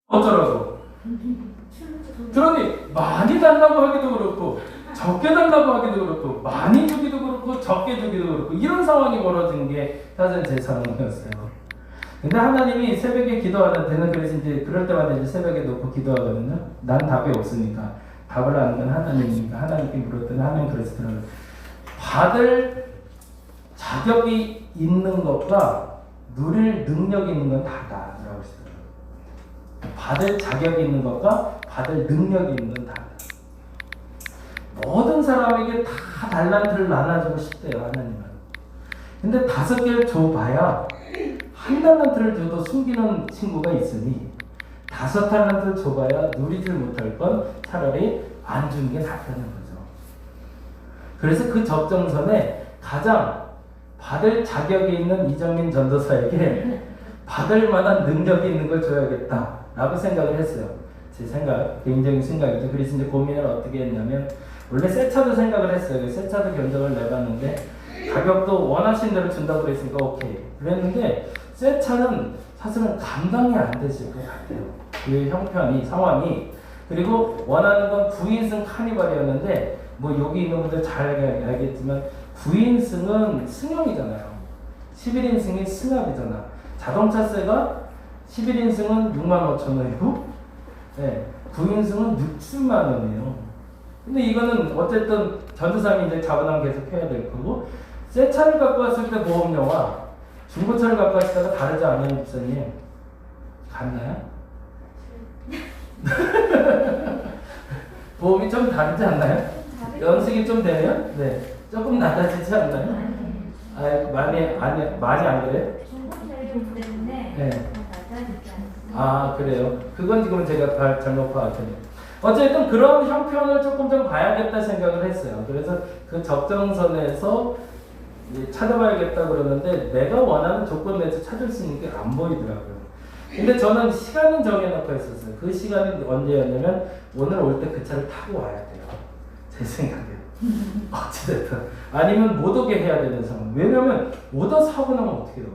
어쩌라고. 그러니 많이 달라고 하기도 그렇고 적게 달라고 하기도 그렇고 많이 주기도 그렇고 적게 주기도 그렇고 이런 상황이 벌어진 게 사실 제 상황이었어요. 근데 하나님이 새벽에 기도하는 데는 그래서 이제 그럴 때마다 이제 새벽에 놓고 기도하거든요. 난 답이 없으니까 답을 아는 건 하나님이니까 하나님께 물었더니 하나님 그러시더라고요. 받을 자격이 있는 것과 누릴 능력이 있는 건 다르다라고 하시더라고요. 받을 자격이 있는 것과 받을 능력이 있는 건 다르다. 모든 사람에게 다 달란트를 나눠주고 싶대요, 하나님은. 근데 5개를 줘봐야 한 달란트를 줘도 숨기는 친구가 있으니 5 달란트를 줘봐야 누리질 못할 건 차라리 안 주는 게 낫다는 거죠. 그래서 그 적정선에 가장 받을 자격이 있는 이정민 전도사에게 받을 만한 능력이 있는 걸 줘야겠다라고 생각을 했어요. 제 생각, 개인적인 생각이죠. 그래서 이제 고민을 어떻게 했냐면 원래 새 차도 생각을 했어요. 새 차도 견적을 내봤는데 가격도 원하신 대로 준다고 그랬으니까 오케이. 그랬는데 새 차는 사실은 감당이 안 되실 것 같아요. 그 형편이, 상황이. 그리고 원하는 건 9인승 카니발이었는데 뭐 여기 있는 분들 잘 알겠지만 9인승은 승용이잖아요. 11인승이 승합이잖아. 자동차세가 11인승은 65,000원이고 네, 9인승은 60만 원이에요. 근데 이거는 어쨌든 전도사님이 이제 자본함 계속 해야 될 거고 새 차를 갖고 왔을 때 보험료와 중고차를 갖고 왔을 때가 다르지 않아요, 목사님? 같나요? 보험이 좀 다르지 않나요? 연식이 좀 되면? 네. 조금 낮아지지 않나요? 아, 많이 안 그래요? 중고차이기 때문에 네. 낮아지지 않습니다. 아, 그래요? 그건 지금 제가 잘못 파악했네요. 어쨌든 그런 형편을 조금 좀 봐야겠다 생각을 했어요. 그래서 그 적정선에서 찾아봐야겠다 그러는데 내가 원하는 조건 내에서 찾을 수 있는 게 안 보이더라고요. 근데 저는 시간은 정해놓고 했었어요. 그 시간이 언제였냐면 오늘 올 때 그 차를 타고 와야 돼요. 제 생각에. 어찌됐든. 아니면 못 오게 해야 되는 상황. 왜냐면 오다 사고 나면 어떻게 해요?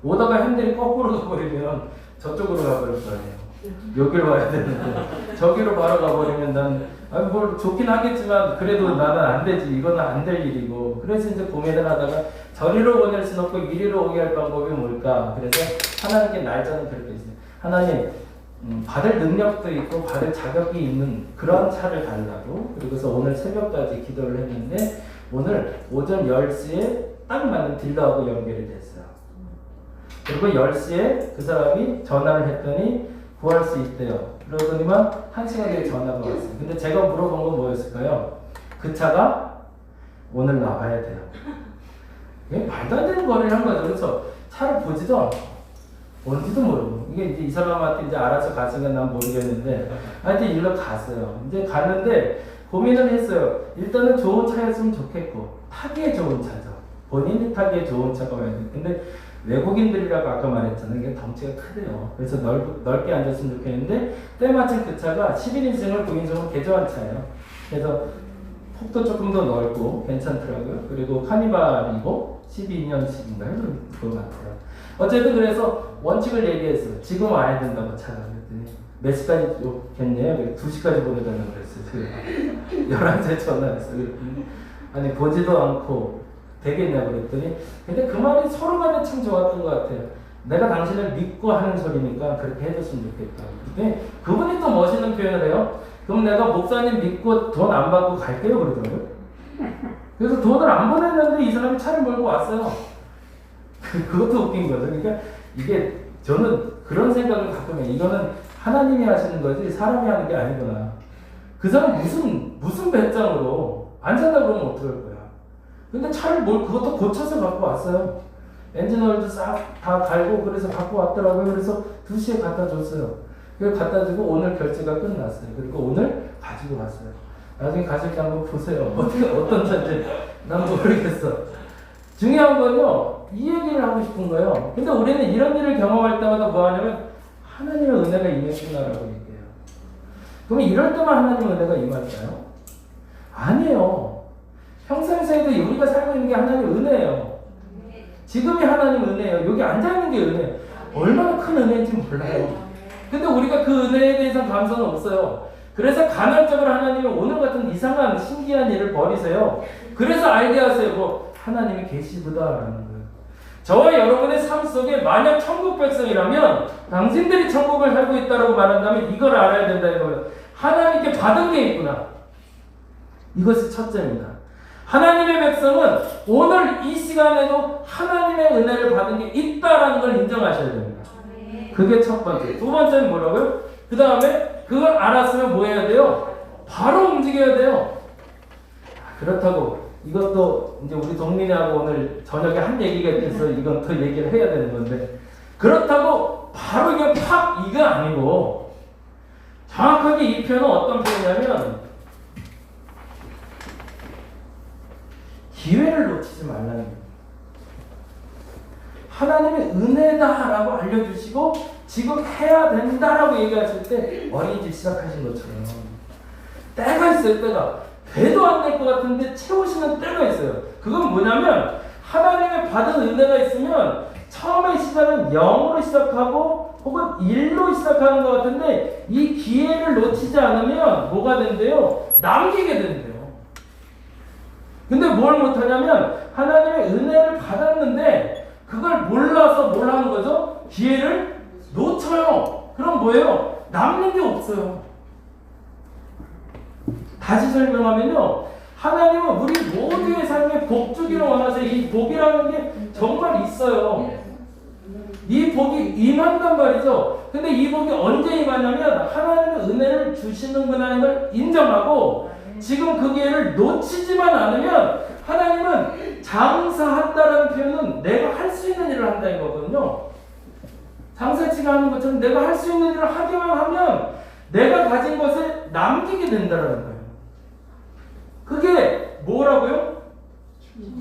오다가 핸들이 거꾸로 가버리면 저쪽으로 가버릴 거예요. 여기로 와야 되는데 저기로 바로 가버리면 난 뭘 좋긴 하겠지만 그래도 나는 안 되지. 이거는 안 될 일이고. 그래서 이제 고민을 하다가 저리로 보낼 수는 없고 이리로 오게 할 방법이 뭘까? 그래서 하나님께 날짜는 그렇게 있어요. 하나님 받을 능력도 있고 받을 자격이 있는 그런 차를 달라고. 그리고서 오늘 새벽까지 기도를 했는데 오늘 오전 10시에 딱 맞는 딜러하고 연결이 됐어요. 그리고 10시에 그 사람이 전화를 했더니 구할 수 있대요. 그러더니만 1시간 뒤에 전화가 왔어요. 근데 제가 물어본 건 뭐였을까요? 그 차가 오늘 나와야 돼요. 이게 말도 안 되는 거래를 한 거죠. 그래서 차를 보지도 않고 뭔지도 모르고 이게 이제 이 사람한테 이제 알아서 갔으면 난 모르겠는데 하여튼 일로 갔어요. 이제 갔는데 고민을 했어요. 일단은 좋은 차였으면 좋겠고 타기에 좋은 차죠. 본인이 타기에 좋은 차가 와야 돼. 근데 외국인들이라고 아까 말했잖아요. 이게 덩치가 크대요. 그래서 넓게 앉았으면 좋겠는데 때마침 그 차가 11인승을 9인승으로 개조한 차예요. 그래서 폭도 조금 더 넓고 괜찮더라고요. 그리고 카니발이고 12년식인가요? 그거 같아요. 어쨌든 그래서 원칙을 얘기했어요. 지금 와야 된다고 차가. 그랬더니 몇 시까지 오겠네요? 2시까지 보내달라고 그랬어요. 11시에 전화했어요. 아니 보지도 않고 되겠냐고 그랬더니 근데 그 말이 서로 간에 참 좋았던 것 같아요. 내가 당신을 믿고 하는 소리니까 그렇게 해줬으면 좋겠다. 근데 그분이 또 멋있는 표현을 해요. 그럼 내가 목사님 믿고 돈 안 받고 갈게요 그러더라고요. 그래서 돈을 안 보냈는데 이 사람이 차를 몰고 왔어요. 그것도 웃긴 거죠. 그러니까 이게 저는 그런 생각을 가끔 해요. 이거는 하나님이 하시는 거지 사람이 하는 게 아니구나. 그 사람 무슨 배짱으로 안 산다 그러면 어떡할 거야. 근데 차를 그것도 고쳐서 갖고 왔어요. 엔진 오일도 싹 다 갈고 그래서 갖고 왔더라고요. 그래서 2시에 갖다 줬어요. 그래서 갖다 주고 오늘 결제가 끝났어요. 그리고 오늘 가지고 왔어요. 나중에 가실 때 한번 보세요. 어떤 차인지 난 모르겠어. 중요한 건요. 이 얘기를 하고 싶은 거예요. 근데 우리는 이런 일을 경험할 때마다 뭐 하냐면 하나님의 은혜가 임했구나라고 얘기해요. 그럼 이럴 때만 하나님의 은혜가 임할까요? 아니에요. 평생에도 우리가 살고 있는 게 하나님의 은혜예요. 지금이 하나님의 은혜예요. 여기 앉아있는 게 은혜예요. 얼마나 큰 은혜인지 몰라요. 근데 우리가 그 은혜에 대해서 감사는 없어요. 그래서 간헐적으로 하나님이 오늘 같은 이상한 신기한 일을 벌이세요. 그래서 알게 하세요. 뭐 하나님이 계시보다라는 거예요. 저와 여러분의 삶 속에 만약 천국 백성이라면 당신들이 천국을 살고 있다고 말한다면 이걸 알아야 된다는 거예요. 하나님께 받은 게 있구나. 이것이 첫째입니다. 하나님의 백성은 오늘 이 시간에도 하나님의 은혜를 받은 게 있다라는 걸 인정하셔야 됩니다. 그게 첫 번째. 두 번째는 뭐라고요? 그 다음에 그걸 알았으면 뭐 해야 돼요? 바로 움직여야 돼요. 그렇다고 이것도 이제 우리 동민이하고 오늘 저녁에 한 얘기가 있어서 이건 더 얘기를 해야 되는 건데, 그렇다고 바로 이게 팍 이거 아니고 정확하게 이 표현은 어떤 표현이냐면 기회를 놓치지 말라는 거예요. 하나님의 은혜다라고 알려주시고 지금 해야 된다라고 얘기하실 때 어린이집 시작하신 것처럼 때가 있어요. 때가 배도 안 될 것 같은데 채우시는 때가 있어요. 그건 뭐냐면 하나님의 받은 은혜가 있으면 처음에 시작은 0으로 시작하고 혹은 1로 시작하는 것 같은데 이 기회를 놓치지 않으면 뭐가 된대요? 남기게 된대요. 근데 뭘 못하냐면 하나님의 은혜를 받았는데 그걸 몰라서 뭘 하는 거죠? 기회를 놓쳐요. 그럼 뭐예요? 남는 게 없어요. 다시 설명하면요, 하나님은 우리 모두의 삶에 복 주기를 원하세요. 이 복이라는 게 정말 있어요. 이 복이 임한단 말이죠. 근데 이 복이 언제 임하냐면 하나님의 은혜를 주시는구나 걸 인정하고 지금 그 기회를 놓치지만 않으면 하나님은 장사한다라는 표현은 내가 할 수 있는 일을 한다는 거거든요. 장사치가 하는 것처럼 내가 할 수 있는 일을 하기만 하면 내가 가진 것을 남기게 된다는 거예요. 그게 뭐라고요?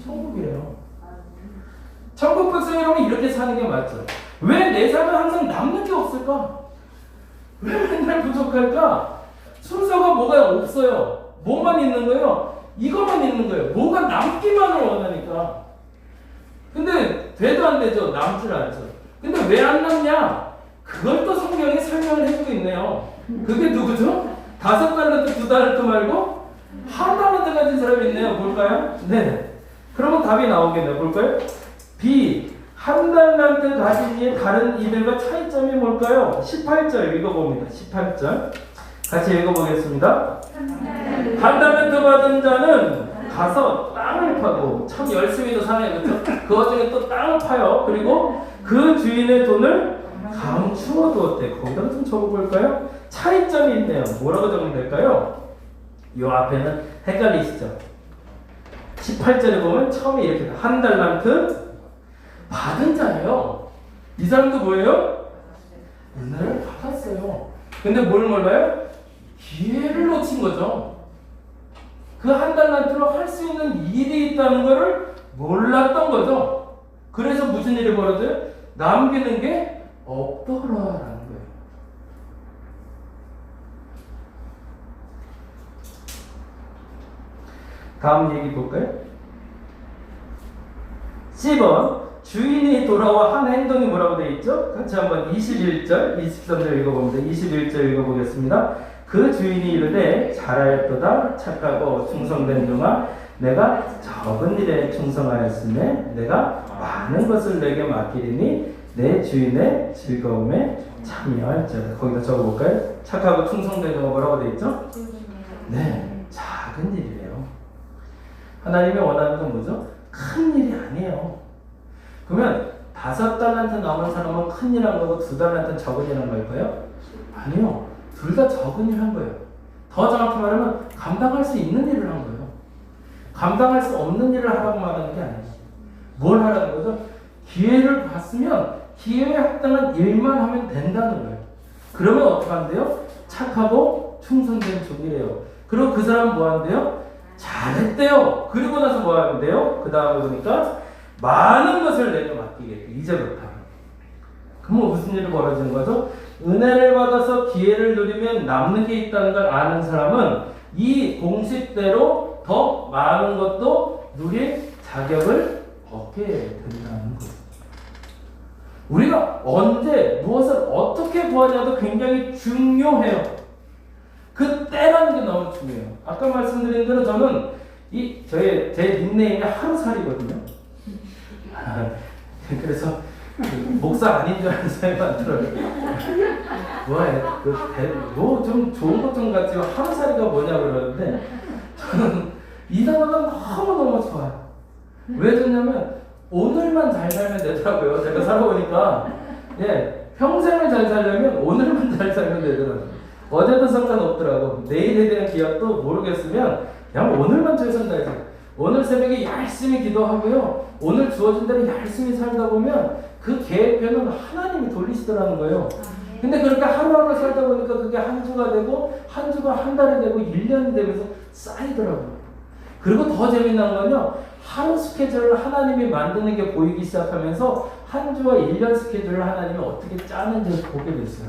천국이래요. 천국 백성 여러분 이렇게 사는 게 맞죠. 왜 내 삶에 항상 남는 게 없을까? 왜 맨날 부족할까? 순서가 뭐가 없어요. 뭐만 있는 거예요? 이것만 있는 거예요. 뭐가 남기만을 원하니까. 근데 돼도 안 되죠. 남질 않죠. 근데 왜 안 남냐? 그걸 또 성경이 설명을 해주고 있네요. 그게 누구죠? 5달란트, 2달란트 말고 1달란트 가진 사람이 있네요. 볼까요? 네. 그러면 답이 나오겠네요. 볼까요? B. 1달란트 가진 이의 다른 이들과 차이점이 뭘까요? 18절 읽어봅니다. 18절. 같이 읽어보겠습니다. 1달란트 받은 자는 가서 땅을 파고, 참 열심히도 사네요. 그렇죠? 그 와중에 또 땅을 파요. 그리고 그 주인의 돈을 감추어 두었대. 거기다가 좀 적어볼까요? 차이점이 있네요. 뭐라고 적으면 될까요? 이 앞에는 헷갈리시죠? 18절에 보면 처음에 이렇게 1달란트 받은 자예요. 이 사람도 뭐예요? 은혜를 받았어요. 근데 뭘 몰라요? 기회를 놓친 거죠. 그 1달란트로 할 수 있는 일이 있다는 것을 몰랐던 거죠. 그래서 무슨 일이 벌어져요? 남기는 게 없더라라는 거예요. 다음 얘기 볼까요? 10번 주인이 돌아와 한 행동이 뭐라고 되어 있죠? 같이 한번 21절, 23절 읽어봅니다. 21절 읽어보겠습니다. 그 주인이 이르되 잘하였도다 착하고 충성된 종아 내가 적은 일에 충성하였으며 내가 많은 것을 내게 맡기리니 내 주인의 즐거움에 참여할지어다. 거기다 적어볼까요? 착하고 충성된 종아 뭐라고 되어 있죠? 네, 작은 일이래요. 하나님이 원하는 건 뭐죠? 큰 일이 아니에요. 그러면 5달란트 남은 사람은 큰 일 한 거고 2달란트는 적은 일 한 걸까요? 아니요. 둘 다 적은 일 한 거예요. 더 정확히 말하면 감당할 수 있는 일을 한 거예요. 감당할 수 없는 일을 하라고 말하는 게 아니에요. 뭘 하라는 거죠? 기회를 봤으면 기회에 합당한 일만 하면 된다는 거예요. 그러면 어떻게 한대요? 착하고 충성된 종이래요. 그리고 그 사람은 뭐 한대요? 잘했대요. 그리고 나서 뭐 하는데요? 그 다음에 보니까 많은 것을 내게 맡기겠대. 이제부터. 그럼 무슨 일이 벌어지는 거죠? 은혜를 받아서 기회를 누리면 남는 게 있다는 걸 아는 사람은 이 공식대로 더 많은 것도 누릴 자격을 얻게 된다는 거죠. 우리가 언제 무엇을 어떻게 구하냐도 굉장히 중요해요. 그 때라는 게 너무 중요해요. 아까 말씀드린 대로 저는 제 닉네임이 하루살이거든요. 그래서 목사 아닌 줄 아는 사람이 많더라고요. 뭐 좀 좋은 것 좀 같지 하루살이가 뭐냐 그러는데 저는 이 단어가 너무너무 좋아요. 왜 좋냐면 오늘만 잘 살면 되더라고요. 제가 살아보니까 평생을 잘 살려면 오늘만 잘 살면 되더라고요. 어제도 상관없더라고. 내일에 대한 기약도 모르겠으면 그냥 오늘만 최선 다해서 오늘 새벽에 열심히 기도하고요. 오늘 주어진 대로 열심히 살다 보면 그 계획표는 하나님이 돌리시더라는 거예요. 근데 그렇게 하루하루 살다 보니까 그게 한 주가 되고 한 주가 한 달이 되고 1년이 되면서 쌓이더라고요. 그리고 더 재미난 건요. 하루 스케줄을 하나님이 만드는 게 보이기 시작하면서 한 주와 1년 스케줄을 하나님이 어떻게 짜는지 보게 됐어요.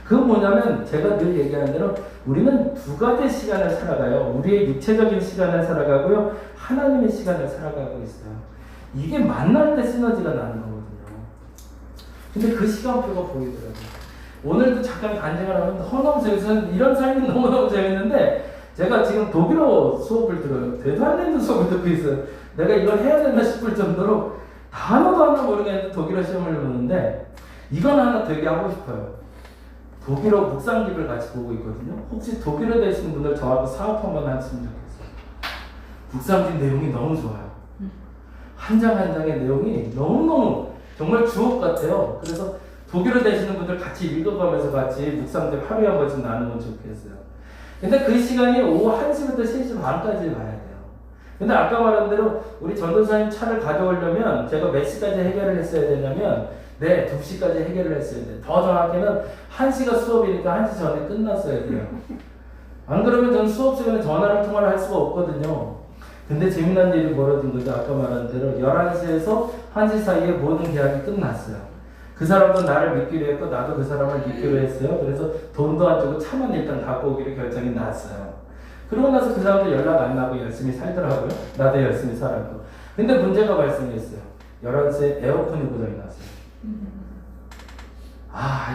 그건 뭐냐면 제가 늘 얘기하는 대로 우리는 두 가지 시간을 살아가요. 우리의 육체적인 시간을 살아가고요. 하나님의 시간을 살아가고 있어요. 이게 만날 때 시너지가 나는 거거든요. 근데 그 시간표가 보이더라고요. 오늘도 잠깐 간증을 하면 너무 재밌어요. 이런 삶이 너무너무 재밌는데 제가 지금 독일어 수업을 들어요. 대도 안 되는 수업을 듣고 있어요. 내가 이걸 해야 되나 싶을 정도로 단어도 하나 모르겠는데 독일어 시험을 보는데 이건 하나 되게 하고 싶어요. 독일어 묵상집을 같이 보고 있거든요. 혹시 독일어 되시는 분들 저하고 사업 한번 하시면 좋겠어요. 묵상집 내용이 너무 좋아요. 한 장 한 장의 내용이 너무너무 정말 주옥 같아요. 그래서 독일어 되시는 분들 같이 읽어가면서 같이 묵상집 하루에 한 번씩 나누면 좋겠어요. 근데 그 시간이 오후 1시부터 3시 반까지 가야 돼요. 근데 아까 말한 대로 우리 전도사님 차를 가져오려면 제가 몇 시까지 해결을 했어야 되냐면 2시까지 해결을 했어야 돼요. 더 정확히는 1시가 수업이니까 1시 전에 끝났어야 돼요. 안 그러면 저는 수업 시간에 전화를 통화를 할 수가 없거든요. 근데 재미난 일이 벌어진 거죠. 아까 말한 대로 11시에서 1시 사이에 모든 계약이 끝났어요. 그 사람도 나를 믿기로 했고 나도 그 사람을 믿기로 했어요. 그래서 돈도 안 주고 차만 일단 갖고 오기로 결정이 났어요. 그러고 나서 그 사람도 연락 안 나고 열심히 살더라고요. 나도 열심히 살았고. 근데 문제가 발생했어요. 11시에 에어컨이 고장이 났어요.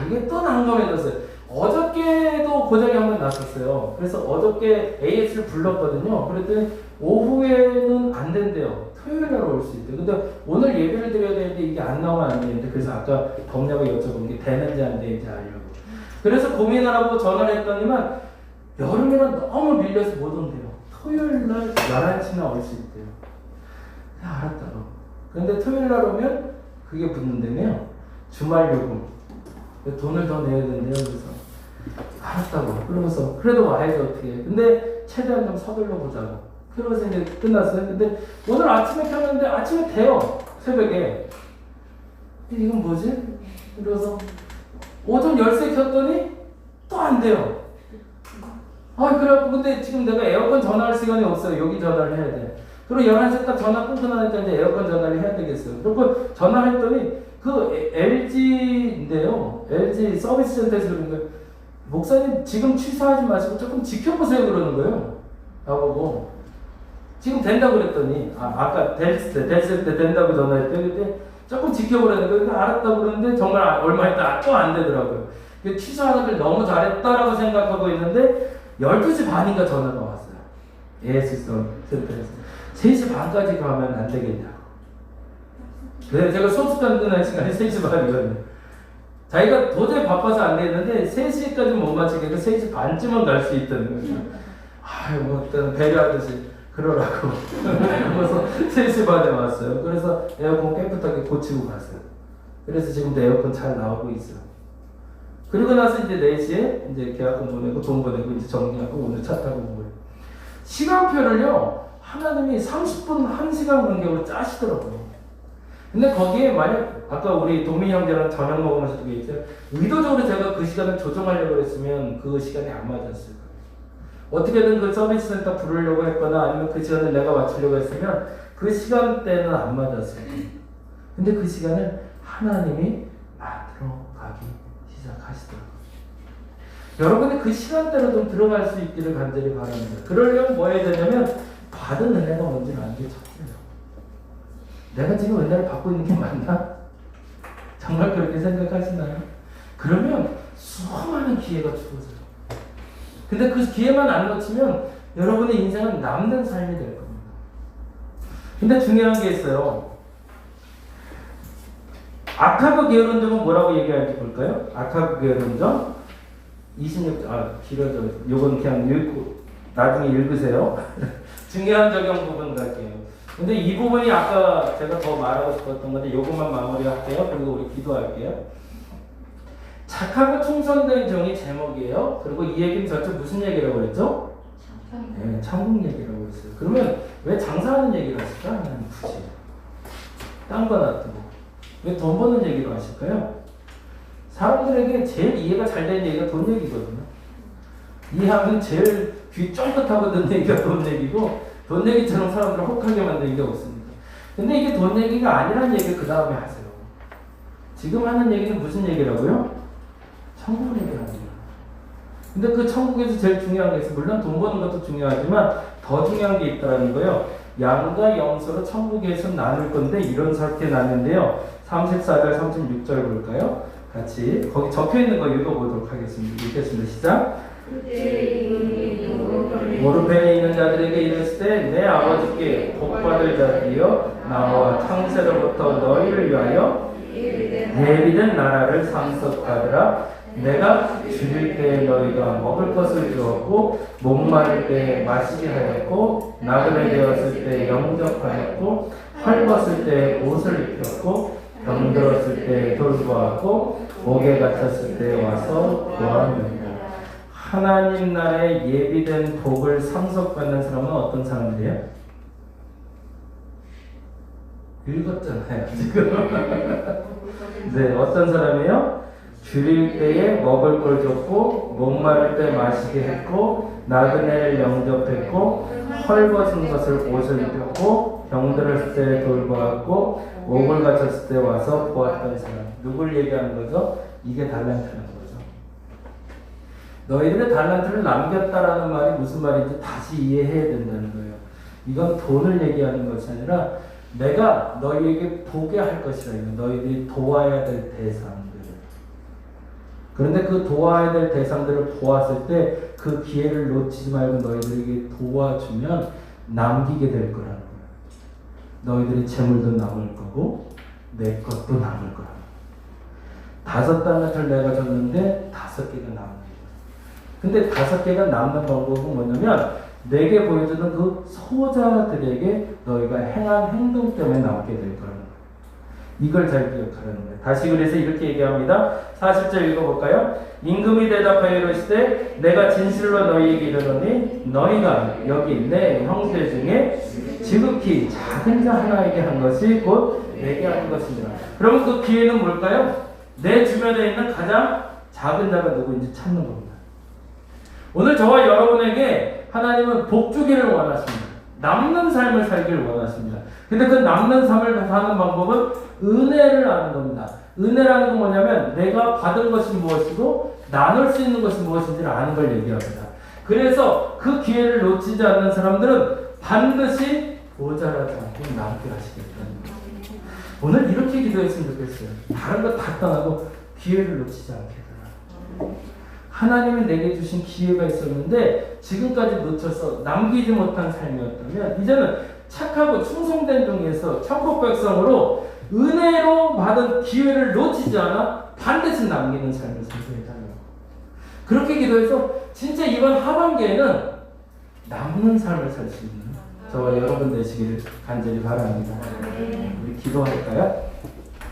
이게 또 난감해졌어요. 어저께도 고장이 한번 났었어요. 그래서 어저께 AS를 불렀거든요. 그랬더니 오후에는 안 된대요. 토요일 날 올 수 있대요. 근데 오늘 예배를 드려야 되는데 이게 안 나오면 안 되는데 그래서 아까 덥냐고 여쭤본 게 되는지 안 되는지 알려고. 그래서 고민을 하고 전화를 했더니만 여름에는 너무 밀려서 못 온대요. 토요일 날 11시나 올 수 있대요. 알았다고. 근데 토요일 날 오면 그게 붙는다며요. 주말 요금. 돈을 더 내야 된대요. 그래서 알았다고. 그러면서 그래도 와야지 어떻게 해. 근데 최대한 좀 서둘러 보자고. 그러면서 이제 끝났어요. 근데 오늘 아침에 켰는데 아침에 돼요. 새벽에. 이건 뭐지? 그래서 오전 10시에 켰더니 또 안 돼요. 그래갖고 근데 지금 내가 에어컨 전화할 시간이 없어요. 여기 전화를 해야 돼. 그리고 11시에 딱 전화 끊고 나니까 이제 에어컨 전화를 해야 되겠어요. 그리고 전화를 했더니 그 LG인데요. LG 서비스 센터에서 그러는 거예요. 목사님 지금 취소하지 마시고 조금 지켜보세요 그러는 거예요. 나보고. 지금 된다고 그랬더니 아까 됐을 때 된다고 전화했더니 조금 지켜보라는 거예요. 알았다고 그러는데 정말 얼마 있다 또 안 되더라고요. 취소하기를 너무 잘했다라고 생각하고 있는데 12시 반인가 전화가 왔어요. AS 센터에서 3시 반까지 가면 안 되겠냐고. 그래서 제가 수업 시간 끝날 시간이 3시 반이거든요. 자기가 도저히 바빠서 안 되는데 3시까지 못 맞추니까 3시 반쯤은 갈 수 있다는 거죠. 뭐 일단 배려하듯이 그러라고. 그래서 3시 반에 왔어요. 그래서 에어컨 깨끗하게 고치고 갔어요. 그래서 지금도 에어컨 잘 나오고 있어요. 그리고 나서 이제 4시에 이제 계약금 보내고 돈 보내고 이제 정리하고 오늘 차 타고 온 거예요. 시간표를요, 하나님이 30분, 1시간 간격으로 짜시더라고요. 근데 거기에 만약 아까 우리 도민이 형제랑 저녁 먹으면서 그게 있죠. 의도적으로 제가 그 시간을 조정하려고 했으면 그 시간이 안 맞았을 거예요. 어떻게든 그 서비스 센터 부르려고 했거나 아니면 그 시간을 내가 맞추려고 했으면 그 시간대는 안 맞았을 거예요. 근데 그 시간을 하나님이 만들어 가기 시작하시더라고요. 여러분이 그 시간대로 좀 들어갈 수 있기를 간절히 바랍니다. 그러려면 뭐 해야 되냐면 받은 은혜가 뭔지는 아는 게 첫째예요. 내가 지금 은혜를 받고 있는 게 맞나? 정말 그렇게 생각하시나요? 그러면 수많은 기회가 주어져요. 근데 그 기회만 안 놓치면 여러분의 인생은 남는 삶이 될 겁니다. 근데 중요한 게 있어요. 아카브 게으른종은 뭐라고 얘기하는지 볼까요? 아카브 게으른종 26절, 길어져. 요건 그냥 읽고 나중에 읽으세요. 중요한 적용 부분 갈게요. 근데 이 부분이 아까 제가 더 말하고 싶었던 건데 요것만 마무리할게요. 그리고 우리 기도할게요. 착하고 충성된 종이 제목이에요. 그리고 이 얘기는 저쪽 무슨 얘기라고 그랬죠? 네, 천국 얘기라고 그랬어요. 그러면 왜 장사하는 얘기를 하실까? 하나님 굳이 딴 거 놔두고 왜 돈 버는 얘기로 하실까요? 사람들에게 제일 이해가 잘 되는 얘기가 돈 얘기거든요. 이해하면 제일 귀 쫑긋하고 듣는 얘기가 돈 얘기고 돈 얘기처럼 사람들을 혹하게 만드는 게 없습니다. 근데 이게 돈 얘기가 아니라는 얘기를 그 다음에 하세요. 지금 하는 얘기는 무슨 얘기라고요? 천국 얘기라는 거예요. 근데 그 천국에서 제일 중요한 게 있어요. 물론 돈 버는 것도 중요하지만 더 중요한 게 있다는 거예요. 양과 염소로 천국에서 나눌 건데 이런 사태 나는데요. 34절 36절 볼까요? 같이 거기 적혀있는 거 읽어보도록 하겠습니다. 읽겠습니다. 시작. 오르펜에 있는 자들에게 이르실 때 내 아버지께 복받을 자들이여 나와 창세로부터 너희를 위하여 예비된 나라를 상속하더라. 내가 줄일 때 너희가 먹을 것을 주었고 목마를 때 마시게 하였고 나그네 되었을 때 영접하였고 헐벗을 때 옷을 입혔고 병들었을 때 돌보았고 옥에 갇혔을 때 와서 구하였느니라. 하나님 나라에 예비된 복을 상속받는 사람은 어떤 사람들이에요? 읽었잖아요 지금. 네, 어떤 사람이에요? 줄일 때에 먹을 걸 줬고 목마를 때 마시게 했고 나그네를 영접했고 헐벗은 것을 옷을 입혔고 병들었을 때 돌보았고 옥을 갇혔을 때 와서 보았던 사람. 누굴 얘기하는 거죠? 이게 달란트라는 거죠. 너희들의 달란트를 남겼다라는 말이 무슨 말인지 다시 이해해야 된다는 거예요. 이건 돈을 얘기하는 것이 아니라 내가 너희에게 보게 할 것이라. 너희들이 도와야 될 대상들. 그런데 그 도와야 될 대상들을 보았을 때 그 기회를 놓치지 말고 너희들에게 도와주면 남기게 될 거라는 거예요. 너희들의 재물도 남을 거고 내 것도 남을 거야. 5달란트를 내가 줬는데 5개가 남는 거야. 근데 5개가 남는 방법은 뭐냐면 내게 보여주는 그 소자들에게 너희가 행한 행동 때문에 남게 될 거라는 거예요. 이걸 잘 기억하라는 거예요. 다시 그래서 이렇게 얘기합니다. 40절 읽어볼까요? 임금이 대답하여 이르시되 내가 진실로 너희에게 이르노니 너희가 여기 내 형제 중에 지극히 작은 자 하나에게 한 것이 곧 내게 한 것이니라. 그럼 그 기회는 뭘까요? 내 주변에 있는 가장 작은 자가 누구인지 찾는 겁니다. 오늘 저와 여러분에게 하나님은 복 주기를 원하십니다. 남는 삶을 살기를 원하십니다. 근데 그 남는 삶을 사는 방법은 은혜를 아는 겁니다. 은혜라는 건 뭐냐면 내가 받은 것이 무엇이고 나눌 수 있는 것이 무엇인지를 아는 걸 얘기합니다. 그래서 그 기회를 놓치지 않는 사람들은 반드시 모자라지 않고 남게 하시겠다는 거예요. 오늘 이렇게 기도했으면 좋겠어요. 다른 거 다 떠나고 기회를 놓치지 않게 해달라. 하나님이 내게 주신 기회가 있었는데 지금까지 놓쳐서 남기지 못한 삶이었다면 이제는 착하고 충성된 종에서 천국 백성으로 은혜로 받은 기회를 놓치지 않아 반드시 남기는 삶을 선택해달라고. 그렇게 기도해서 진짜 이번 하반기에는 남는 삶을 살 수 있는 저와 여러분 되시기를 간절히 바랍니다. 우리 기도할까요?